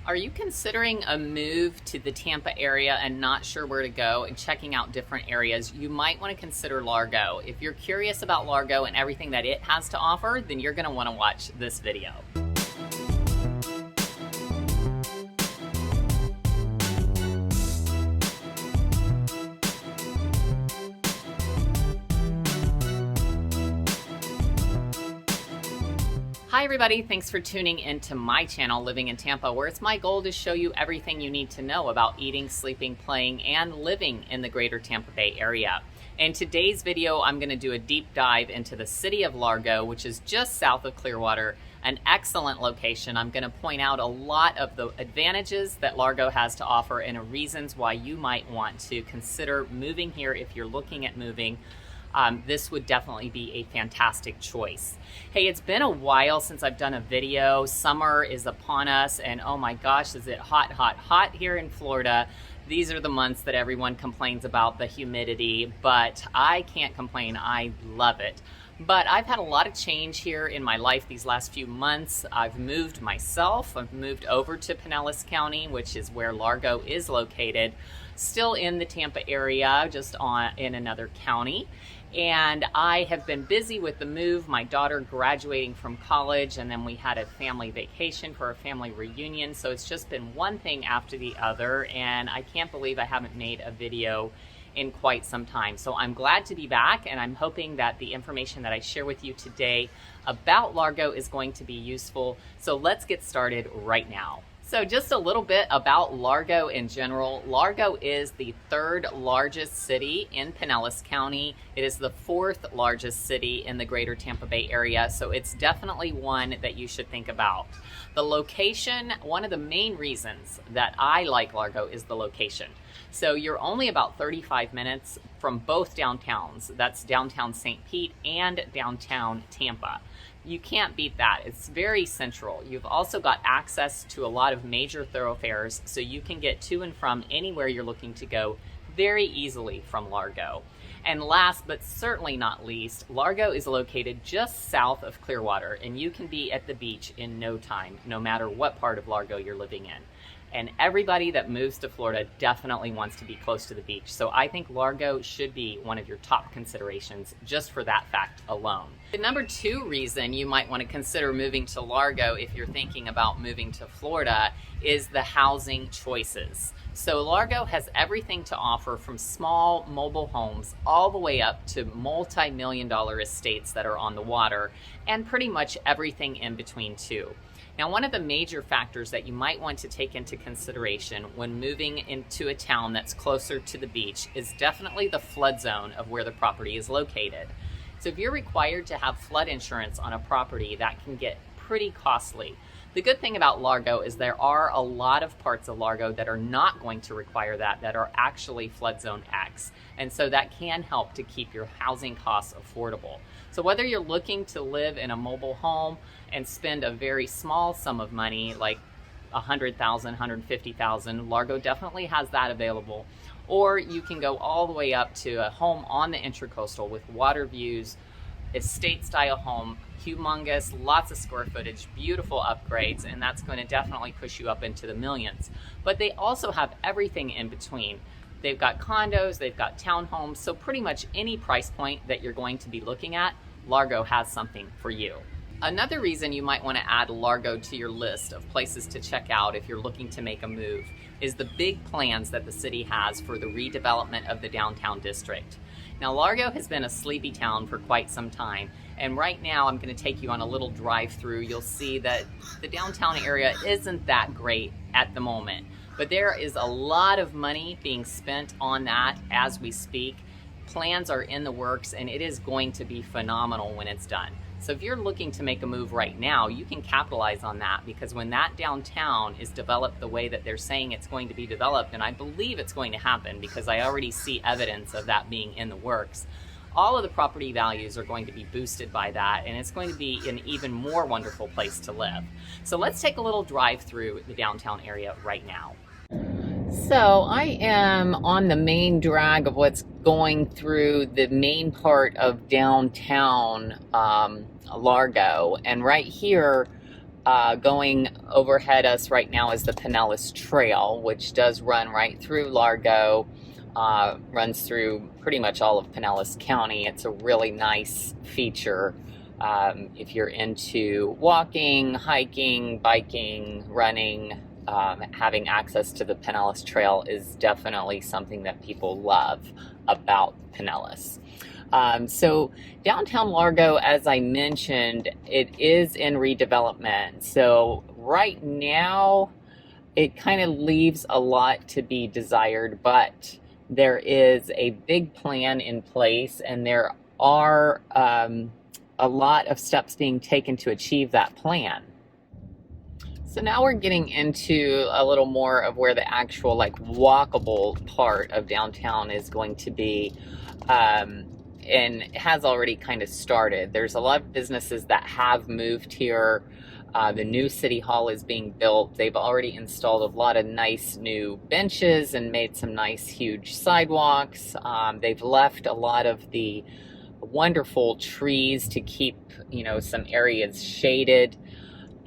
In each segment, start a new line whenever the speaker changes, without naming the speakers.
Are you considering a move to the Tampa area and not sure where to go and checking out different areas? You might want to consider Largo. If you're curious about Largo and everything that it has to offer, then you're going to want to watch this video. Hi everybody, thanks for tuning into my channel, Living in Tampa, where it's my goal to show you everything you need to know about eating, sleeping, playing, and living in the greater Tampa Bay area. In today's video, I'm going to do a deep dive into the city of Largo, which is just south of Clearwater, an excellent location. I'm going to point out a lot of the advantages that Largo has to offer and reasons why you might want to consider moving here if you're looking at moving. This would definitely be a fantastic choice. Hey, it's been a while since I've done a video. Summer is upon us, and oh my gosh, is it hot, hot, hot here in Florida. These are the months that everyone complains about the humidity, but I can't complain. I love it. But I've had a lot of change here in my life these last few months. I've moved myself. I've moved over to Pinellas County, which is where Largo is located. Still in the Tampa area, just in another county. And I have been busy with the move, my daughter graduating from college, and then we had a family vacation for a family reunion. So it's just been one thing after the other, and I can't believe I haven't made a video in quite some time. So I'm glad to be back, and I'm hoping that the information that I share with you today about Largo is going to be useful. So let's get started right now. So just a little bit about Largo in general. Largo is the third largest city in Pinellas County. It is the fourth largest city in the greater Tampa Bay area, so it's definitely one that you should think about. The location, one of the main reasons that I like Largo is the location. So you're only about 35 minutes from both downtowns. That's downtown St. Pete and downtown Tampa. You can't beat that. It's very central. You've also got access to a lot of major thoroughfares, so you can get to and from anywhere you're looking to go very easily from Largo. And last but certainly not least, Largo is located just south of Clearwater, and you can be at the beach in no time, no matter what part of Largo you're living in. And everybody that moves to Florida definitely wants to be close to the beach. So I think Largo should be one of your top considerations just for that fact alone. The number two reason you might want to consider moving to Largo if you're thinking about moving to Florida is the housing choices. So Largo has everything to offer, from small mobile homes all the way up to multi-million-dollar estates that are on the water, and pretty much everything in between too. Now, one of the major factors that you might want to take into consideration when moving into a town that's closer to the beach is definitely the flood zone of where the property is located. So if you're required to have flood insurance on a property, that can get pretty costly. The good thing about Largo is there are a lot of parts of Largo that are not going to require that are actually flood zone X. And so that can help to keep your housing costs affordable. So whether you're looking to live in a mobile home and spend a very small sum of money, like $100,000, $150,000, Largo definitely has that available. Or you can go all the way up to a home on the Intracoastal with water views, estate style home, humongous, lots of square footage, beautiful upgrades, and that's going to definitely push you up into the millions. But they also have everything in between. They've got condos, they've got townhomes, so pretty much any price point that you're going to be looking at, Largo has something for you. Another reason you might want to add Largo to your list of places to check out if you're looking to make a move is the big plans that the city has for the redevelopment of the downtown district. Now, Largo has been a sleepy town for quite some time, and right now I'm going to take you on a little drive through. You'll see that the downtown area isn't that great at the moment, but there is a lot of money being spent on that as we speak. Plans are in the works, and it is going to be phenomenal when it's done. So if you're looking to make a move right now, you can capitalize on that, because when that downtown is developed the way that they're saying it's going to be developed, and I believe it's going to happen because I already see evidence of that being in the works, all of the property values are going to be boosted by that, and it's going to be an even more wonderful place to live. So let's take a little drive through the downtown area right now. So I am on the main drag of what's going through the main part of downtown Largo, and right here Going overhead us right now is the Pinellas Trail, which does run right through Largo, runs through pretty much all of Pinellas County. It's a really nice feature if you're into walking, hiking, biking, running. Having access to the Pinellas Trail is definitely something that people love about Pinellas. So downtown Largo, as I mentioned, it is in redevelopment. So right now it kind of leaves a lot to be desired, but there is a big plan in place, and there are a lot of steps being taken to achieve that plan. So now we're getting into a little more of where the actual walkable part of downtown is going to be, and it has already kind of started. There's a lot of businesses that have moved here. The new city hall is being built. They've already installed a lot of nice new benches and made some nice huge sidewalks. They've left a lot of the wonderful trees to keep, some areas shaded.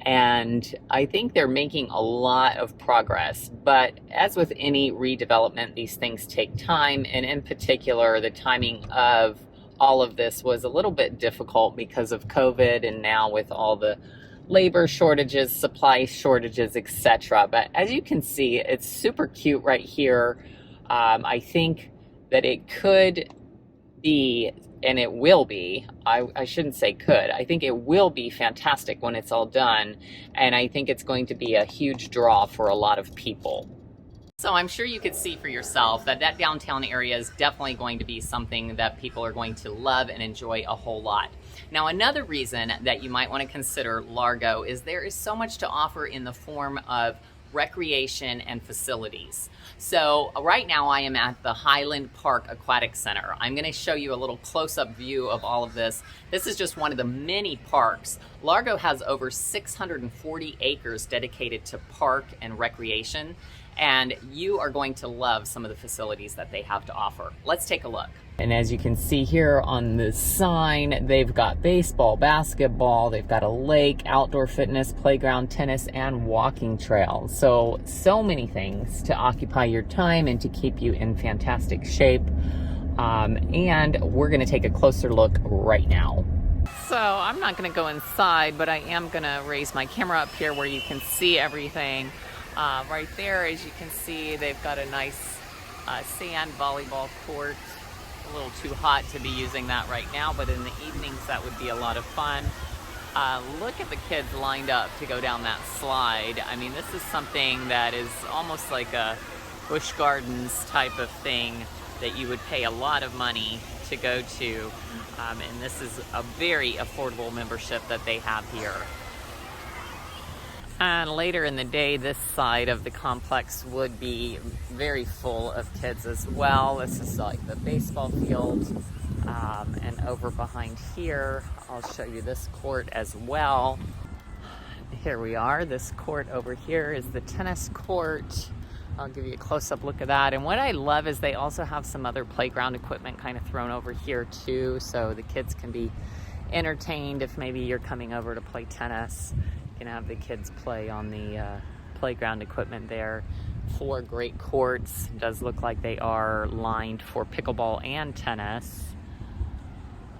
And I think they're making a lot of progress. But as with any redevelopment, these things take time. And in particular, the timing of all of this was a little bit difficult because of COVID, and now with all the labor shortages, supply shortages, etc. But as you can see, it's super cute right here. I think that it could be, and it will be, I shouldn't say could, I think it will be fantastic when it's all done, and I think it's going to be a huge draw for a lot of people. So I'm sure you could see for yourself that that downtown area is definitely going to be something that people are going to love and enjoy a whole lot. Now, another reason that you might want to consider Largo is there is so much to offer in the form of recreation and facilities. So right now I am at the Highland Park Aquatic Center. I'm going to show you a little close-up view of all of this. This is just one of the many parks. Largo has over 640 acres dedicated to park and recreation, and you are going to love some of the facilities that they have to offer. Let's take a look. And as you can see here on the sign, they've got baseball, basketball, they've got a lake, outdoor fitness, playground, tennis, and walking trails. So many things to occupy your time and to keep you in fantastic shape. And we're gonna take a closer look right now. So I'm not gonna go inside, but I am gonna raise my camera up here where you can see everything. Right there, as you can see, they've got a nice sand volleyball court. A little too hot to be using that right now, but in the evenings that would be a lot of fun. Look at the kids lined up to go down that slide. I mean, this is something that is almost like a Busch Gardens type of thing that you would pay a lot of money to go to, and this is a very affordable membership that they have here. And later in the day, this side of the complex would be very full of kids as well. This is like the baseball field. And over behind here, I'll show you this court as well. Here we are. This court over here is the tennis court. I'll give you a close-up look at that. And what I love is they also have some other playground equipment kind of thrown over here too, so the kids can be entertained if maybe you're coming over to play tennis. You can have the kids play on the playground equipment there. 4 great courts. It does look like they are lined for pickleball and tennis.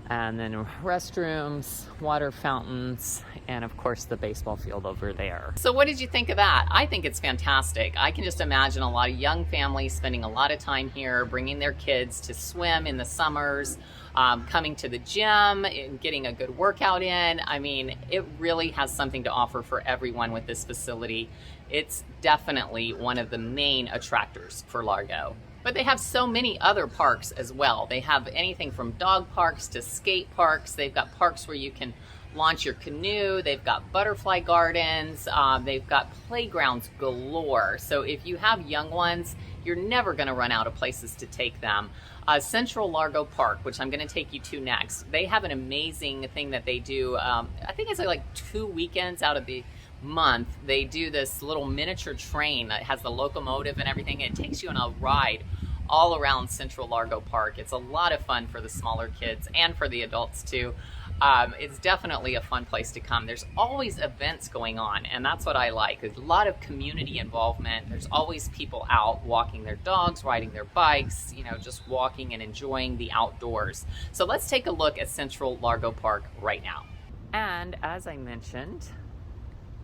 And then restrooms, water fountains, and of course the baseball field over there. So what did you think of that? I think it's fantastic. I can just imagine a lot of young families spending a lot of time here, bringing their kids to swim in the summers, coming to the gym, and getting a good workout in. I mean, it really has something to offer for everyone with this facility. It's definitely one of the main attractors for Largo. But they have so many other parks as well. They have anything from dog parks to skate parks. They've got parks where you can launch your canoe. They've got butterfly gardens. They've got playgrounds galore. So if you have young ones, you're never gonna run out of places to take them. Central Largo Park, which I'm gonna take you to next, they have an amazing thing that they do. I think it's like 2 weekends out of the month. They do this little miniature train that has the locomotive and everything. It takes you on a ride all around Central Largo Park. It's a lot of fun for the smaller kids and for the adults too. It's definitely a fun place to come. There's always events going on, and that's what I like. There's a lot of community involvement. There's always people out walking their dogs, riding their bikes, you know, just walking and enjoying the outdoors. So let's take a look at Central Largo Park right now. And as I mentioned,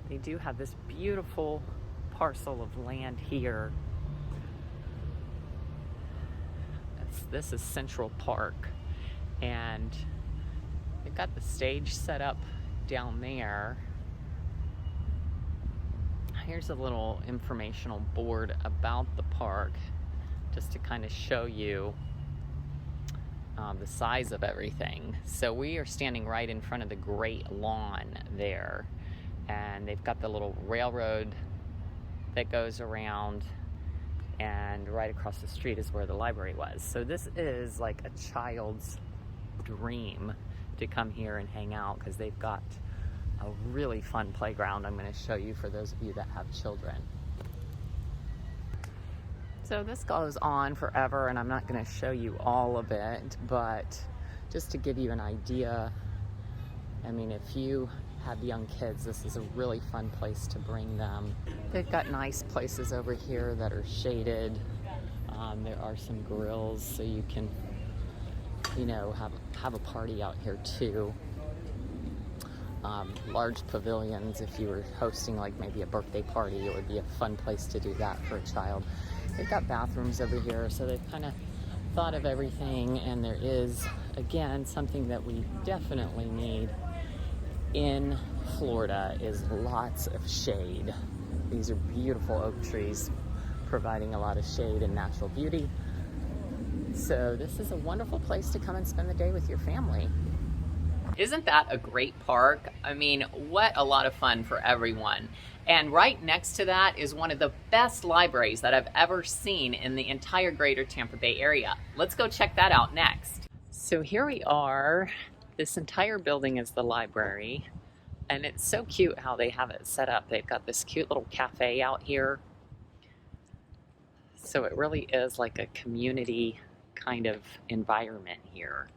they do have this beautiful parcel of land here. This is Central Park, and they've got the stage set up down there. Here's a little informational board about the park, just to kind of show you the size of everything. So we are standing right in front of the great lawn there, and they've got the little railroad that goes around, and right across the street is where the library was. So this is like a child's dream to come here and hang out, because they've got a really fun playground I'm going to show you for those of you that have children. So this goes on forever, and I'm not going to show you all of it, but just to give you an idea, I mean, if you have young kids, this is a really fun place to bring them. They've got nice places over here that are shaded. There are some grills, so you can, you know, have a party out here too. Large pavilions, if you were hosting like maybe a birthday party, it would be a fun place to do that for a child. They've got bathrooms over here, so they've kind of thought of everything, and there is, again, something that we definitely need in Florida is lots of shade. These are beautiful oak trees providing a lot of shade and natural beauty. So this is a wonderful place to come and spend the day with your family. Isn't that a great park? I mean, what a lot of fun for everyone. And right next to that is one of the best libraries that I've ever seen in the entire greater Tampa Bay area. Let's go check that out next. So here we are. This entire building is the library, and it's so cute how they have it set up. They've got this cute little cafe out here. So it really is like a community kind of environment here.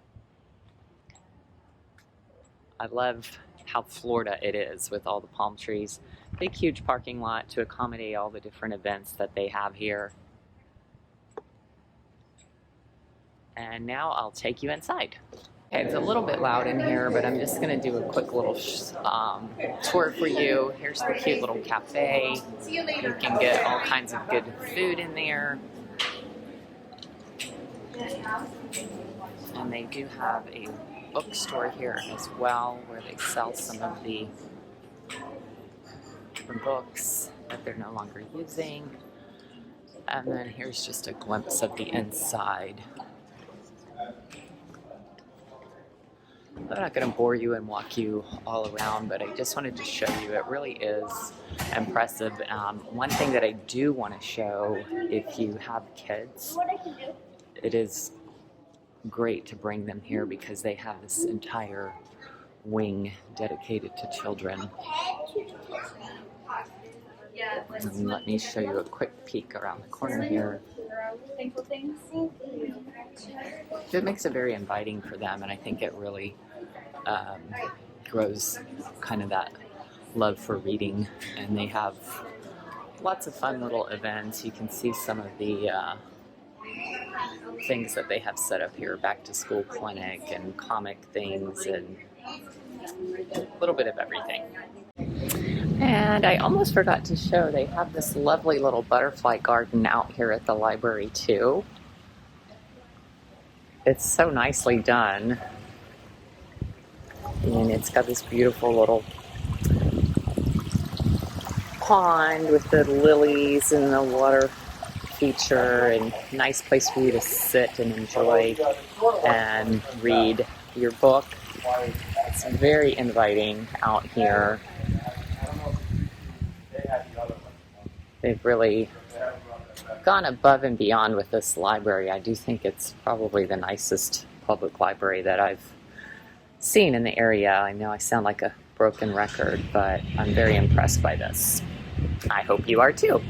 I love how Florida it is with all the palm trees. Big, huge parking lot to accommodate all the different events that they have here. And now I'll take you inside. Okay, it's a little bit loud in here, but I'm just going to do a quick little tour for you. Here's the cute little cafe. You can get all kinds of good food in there. And they do have a bookstore here as well, where they sell some of the different books that they're no longer using. And then here's just a glimpse of the inside. I'm not going to bore you and walk you all around, but I just wanted to show you it really is impressive. One thing that I do want to show, if you have kids, it is great to bring them here because they have this entire wing dedicated to children. And let me show you a quick peek around the corner here. It makes it very inviting for them, and I think it really grows kind of that love for reading. And they have lots of fun little events. You can see some of the things that they have set up here, back to school clinic and comic things and a little bit of everything. And I almost forgot to show, they have this lovely little butterfly garden out here at the library too. It's so nicely done. And it's got this beautiful little pond with the lilies and the water feature, and nice place for you to sit and enjoy and read your book. It's very inviting out here. They've really gone above and beyond with this library. I do think it's probably the nicest public library that I've seen in the area. I know I sound like a broken record, but I'm very impressed by this. I hope you are too.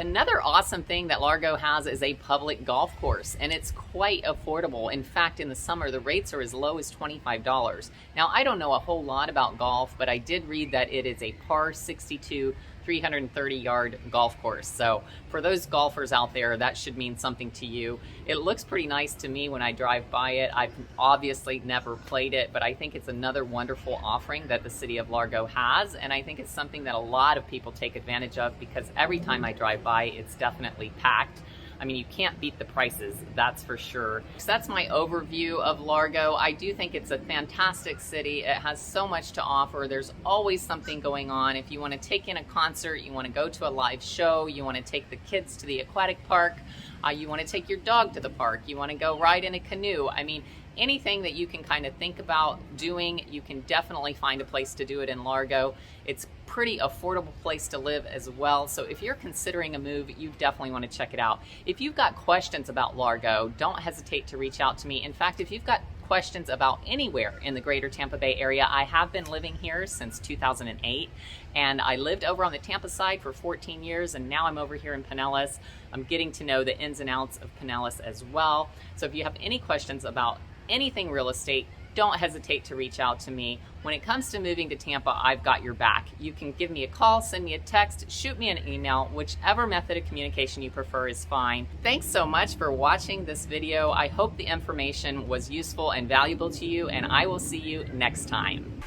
Another awesome thing that Largo has is a public golf course, and it's quite affordable. In fact, in the summer, the rates are as low as $25. Now, I don't know a whole lot about golf, but I did read that it is a par 62 330-yard golf course. So for those golfers out there, that should mean something to you. It looks pretty nice to me when I drive by it. I've obviously never played it, but I think it's another wonderful offering that the city of Largo has, and I think it's something that a lot of people take advantage of because every time I drive by, it's definitely packed. I mean, you can't beat the prices, that's for sure. So that's my overview of Largo. I do think it's a fantastic city. It has so much to offer. There's always something going on. If you want to take in a concert, you want to go to a live show, you want to take the kids to the aquatic park, you want to take your dog to the park, you want to go ride in a canoe. I mean, anything that you can kind of think about doing, you can definitely find a place to do it in Largo. It's pretty affordable place to live as well. So if you're considering a move, you definitely want to check it out. If you've got questions about Largo, don't hesitate to reach out to me. In fact, if you've got questions about anywhere in the greater Tampa Bay area, I have been living here since 2008, and I lived over on the Tampa side for 14 years, and now I'm over here in Pinellas. I'm getting to know the ins and outs of Pinellas as well. So if you have any questions about anything real estate, don't hesitate to reach out to me. When it comes to moving to Tampa, I've got your back. You can give me a call, send me a text, shoot me an email, whichever method of communication you prefer is fine. Thanks so much for watching this video. I hope the information was useful and valuable to you, and I will see you next time.